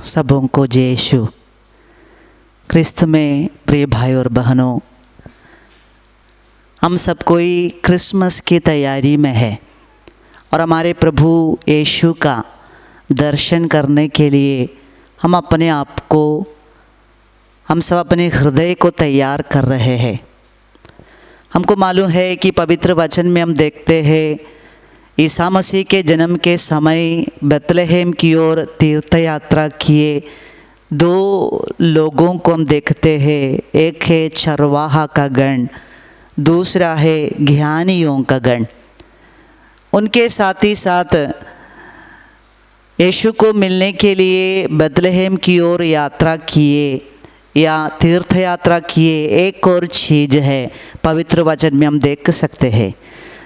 सबों को जय यीशु। क्रिस्त में प्रिय भाई और बहनों, हम सब कोई क्रिसमस की तैयारी में है और हमारे प्रभु यीशु का दर्शन करने के लिए हम अपने आप को, हम सब अपने हृदय को तैयार कर रहे हैं। हमको मालूम है कि पवित्र वचन में हम देखते हैं ईसा मसीह के जन्म के समय बेतलहम की ओर तीर्थ यात्रा किए दो लोगों को हम देखते हैं। एक है चरवाहा का गण, दूसरा है ज्ञानियों का गण। उनके साथ ही साथ यीशु को मिलने के लिए बेतलहम की ओर यात्रा किए या तीर्थ यात्रा किए एक और चीज़ है पवित्र वचन में हम देख सकते हैं।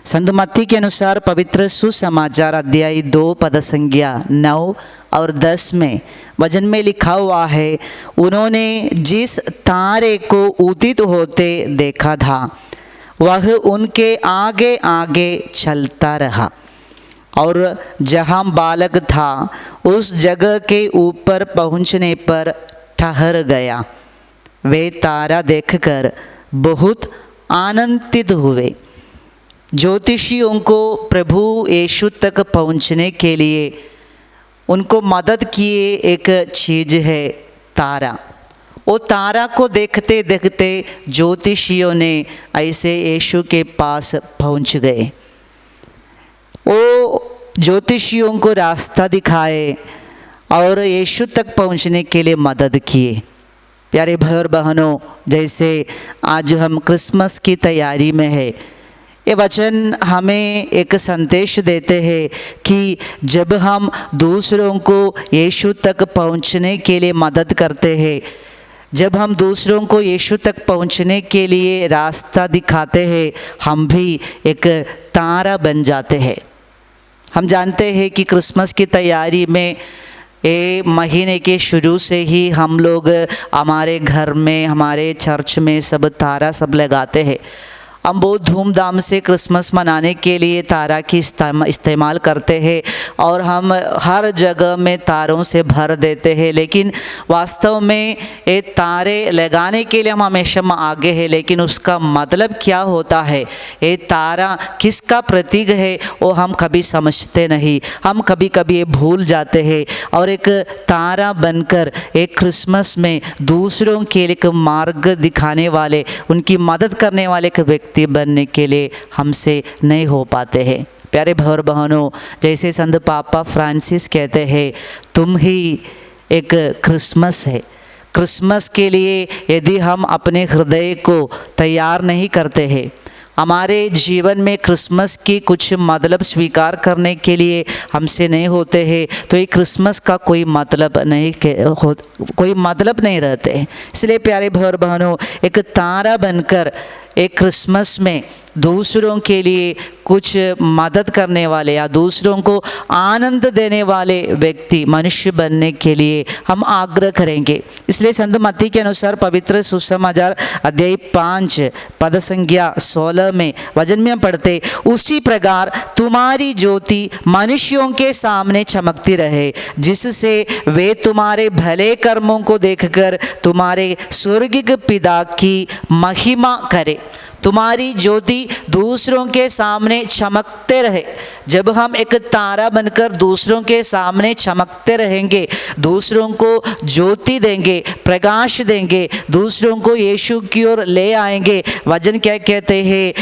संत मत्ती के अनुसार पवित्र सुसमाचार अध्याय 2 पद संख्या 9 और 10 में वचन में लिखा हुआ है, उन्होंने जिस तारे को उदित होते देखा था वह उनके आगे आगे चलता रहा और जहाँ बालक था उस जगह के ऊपर पहुँचने पर ठहर गया। वे तारा देखकर बहुत आनंदित हुए। ज्योतिषियों को प्रभु यीशु तक पहुंचने के लिए उनको मदद किए एक चीज़ है तारा। वो तारा को देखते देखते ज्योतिषियों ने ऐसे यीशु के पास पहुंच गए। वो ज्योतिषियों को रास्ता दिखाए और यीशु तक पहुंचने के लिए मदद किए। प्यारे भाई और बहनों, जैसे आज हम क्रिसमस की तैयारी में है, ये वचन हमें एक संदेश देते हैं कि जब हम दूसरों को यीशु तक पहुंचने के लिए मदद करते हैं, जब हम दूसरों को यीशु तक पहुंचने के लिए रास्ता दिखाते हैं, हम भी एक तारा बन जाते हैं। हम जानते हैं कि क्रिसमस की तैयारी में ये महीने के शुरू से ही हम लोग हमारे घर में, हमारे चर्च में सब तारा सब लगाते हैं। हम बहुत धूमधाम से क्रिसमस मनाने के लिए तारा की इस्तेमाल करते हैं और हम हर जगह में तारों से भर देते हैं। लेकिन वास्तव में ये तारे लगाने के लिए हम हमेशा आगे हैं, लेकिन उसका मतलब क्या होता है, ये तारा किसका प्रतीक है, वो हम कभी समझते नहीं। हम कभी कभी ये भूल जाते हैं और एक तारा बनकर एक क्रिसमस में दूसरों के लिए एक मार्ग दिखाने वाले, उनकी मदद करने वाले एक व्यक्ति बनने के लिए हमसे नहीं हो पाते हैं। प्यारे भाई और बहनों, जैसे संत पापा फ्रांसिस कहते हैं, तुम ही एक क्रिसमस है। क्रिसमस के लिए यदि हम अपने हृदय को तैयार नहीं करते हैं, हमारे जीवन में क्रिसमस की कुछ मतलब स्वीकार करने के लिए हमसे नहीं होते हैं, तो ये क्रिसमस का कोई मतलब नहीं रहते हैं। इसलिए प्यारे भाई और बहनों, एक तारा बनकर एक क्रिसमस में दूसरों के लिए कुछ मदद करने वाले या दूसरों को आनंद देने वाले व्यक्ति, मनुष्य बनने के लिए हम आग्रह करेंगे। इसलिए संत मत्ती के अनुसार पवित्र सुसमाचार अध्याय 5 पद संख्या 16 में वचन में हम पढ़ते, उसी प्रकार तुम्हारी ज्योति मनुष्यों के सामने चमकती रहे, जिससे वे तुम्हारे भले कर्मों को देखकर तुम्हारे स्वर्गीय पिता की महिमा करें। तुम्हारी ज्योति दूसरों के सामने चमकते रहे। जब हम एक तारा बनकर दूसरों के सामने चमकते रहेंगे, दूसरों को ज्योति देंगे, प्रकाश देंगे, दूसरों को यीशु की ओर ले आएंगे। वचन क्या कहते हैं,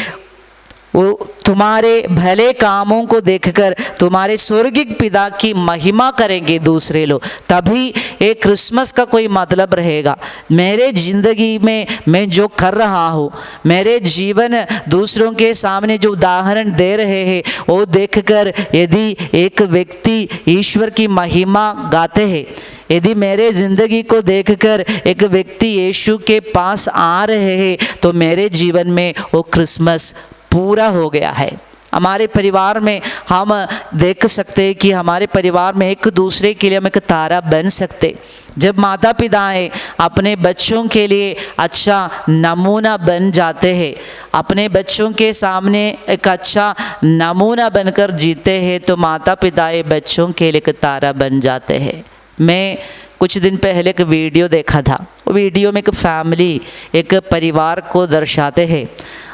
वो तुम्हारे भले कामों को देखकर तुम्हारे स्वर्गीय पिता की महिमा करेंगे दूसरे लोग। तभी एक क्रिसमस का कोई मतलब रहेगा। मेरे ज़िंदगी में मैं जो कर रहा हूँ, मेरे जीवन दूसरों के सामने जो उदाहरण दे रहे हैं, वो देखकर यदि एक व्यक्ति ईश्वर की महिमा गाते हैं, यदि मेरे ज़िंदगी को देखकर एक व्यक्ति यीशु के पास आ रहे हैं, तो मेरे जीवन में वो क्रिसमस पूरा हो गया है। हमारे परिवार में हम देख सकते हैं कि हमारे परिवार में एक दूसरे के लिए हम एक तारा बन सकते। जब माता पिताएं अपने बच्चों के लिए अच्छा नमूना बन जाते हैं, अपने बच्चों के सामने एक अच्छा नमूना बनकर जीते हैं, तो माता पिताएं बच्चों के लिए एक तारा बन जाते हैं। मैं कुछ दिन पहले एक वीडियो देखा था। वो वीडियो में एक फैमिली, एक परिवार को दर्शाते हैं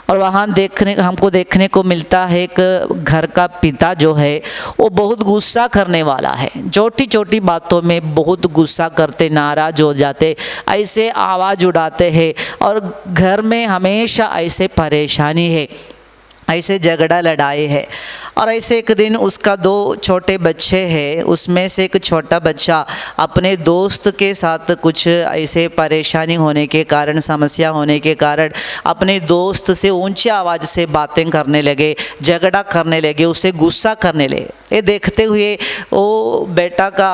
और वहाँ हमको देखने को मिलता है एक घर का पिता जो है वो बहुत गुस्सा करने वाला है, छोटी छोटी बातों में बहुत गुस्सा करते, नाराज़ हो जाते, ऐसे आवाज़ उड़ाते हैं और घर में हमेशा ऐसे परेशानी है, ऐसे झगड़ा लड़ाई है। और ऐसे एक दिन उसका 2 छोटे बच्चे हैं, उसमें से एक छोटा बच्चा अपने दोस्त के साथ कुछ ऐसे परेशानी होने के कारण, समस्या होने के कारण अपने दोस्त से ऊंची आवाज़ से बातें करने लगे, झगड़ा करने लगे, उसे गुस्सा करने लगे। ये देखते हुए वो बेटा का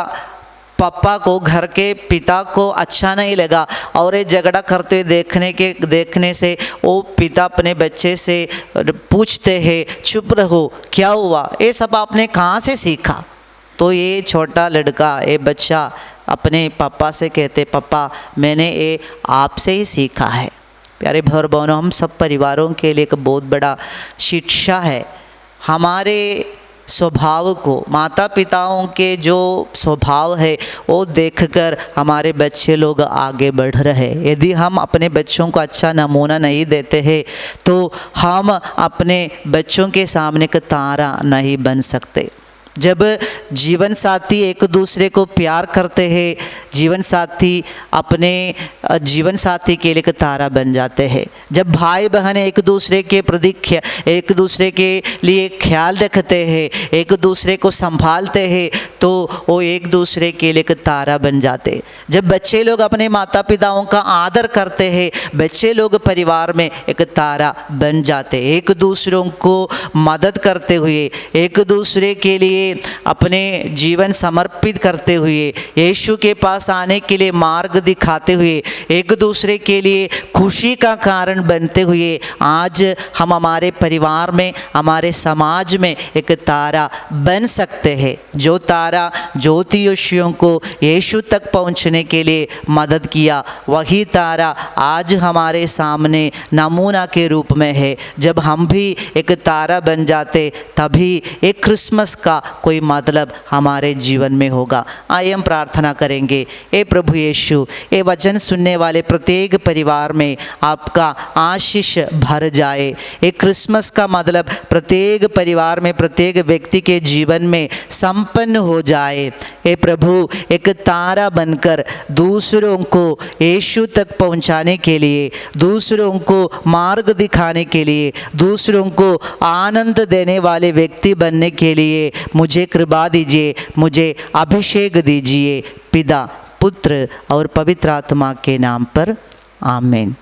पापा को, घर के पिता को अच्छा नहीं लगा और ये झगड़ा करते हुए देखने से वो पिता अपने बच्चे से पूछते हैं, चुप रहो, क्या हुआ, ये सब आपने कहाँ से सीखा? तो ये छोटा लड़का, ये बच्चा अपने पापा से कहते, पापा मैंने ये आपसे ही सीखा है। प्यारे भाई बहनों, हम सब परिवारों के लिए एक बहुत बड़ा शिक्षा है। हमारे स्वभाव को, माता पिताओं के जो स्वभाव है वो देखकर हमारे बच्चे लोग आगे बढ़ रहे हैं। यदि हम अपने बच्चों को अच्छा नमूना नहीं देते हैं तो हम अपने बच्चों के सामने एक तारा नहीं बन सकते। जब जीवन साथी एक दूसरे को प्यार करते हैं, जीवन साथी अपने जीवन साथी के लिए एक तारा बन जाते हैं। जब भाई बहन एक दूसरे के प्रति एक दूसरे के लिए ख्याल रखते हैं, एक दूसरे को संभालते हैं, तो वो एक दूसरे के लिए एक तारा बन जाते हैं। जब बच्चे लोग अपने माता पिताओं का आदर करते हैं, बच्चे लोग परिवार में एक तारा बन जाते हैं। एक दूसरों को मदद करते हुए, एक दूसरे के लिए अपने जीवन समर्पित करते हुए, यीशु के पास आने के लिए मार्ग दिखाते हुए, एक दूसरे के लिए खुशी का कारण बनते हुए आज हम हमारे परिवार में, हमारे समाज में एक तारा बन सकते हैं। जो तारा ज्योतिषियों को यीशु तक पहुंचने के लिए मदद किया, वही तारा आज हमारे सामने नमूना के रूप में है। जब हम भी एक तारा बन जाते तभी एक क्रिसमस का कोई मतलब हमारे जीवन में होगा। आइए हम प्रार्थना करेंगे। ए प्रभु यीशु, ये वचन सुनने वाले प्रत्येक परिवार में आपका आशीष भर जाए। एक क्रिसमस का मतलब प्रत्येक परिवार में, प्रत्येक व्यक्ति के जीवन में संपन्न हो जाए। ए प्रभु, एक तारा बनकर दूसरों को यीशु तक पहुंचाने के लिए, दूसरों को मार्ग दिखाने के लिए, दूसरों को आनंद देने वाले व्यक्ति बनने के लिए मुझे कृपा दीजिए, मुझे अभिषेक दीजिए। पिता, पुत्र और पवित्र आत्मा के नाम पर आमीन।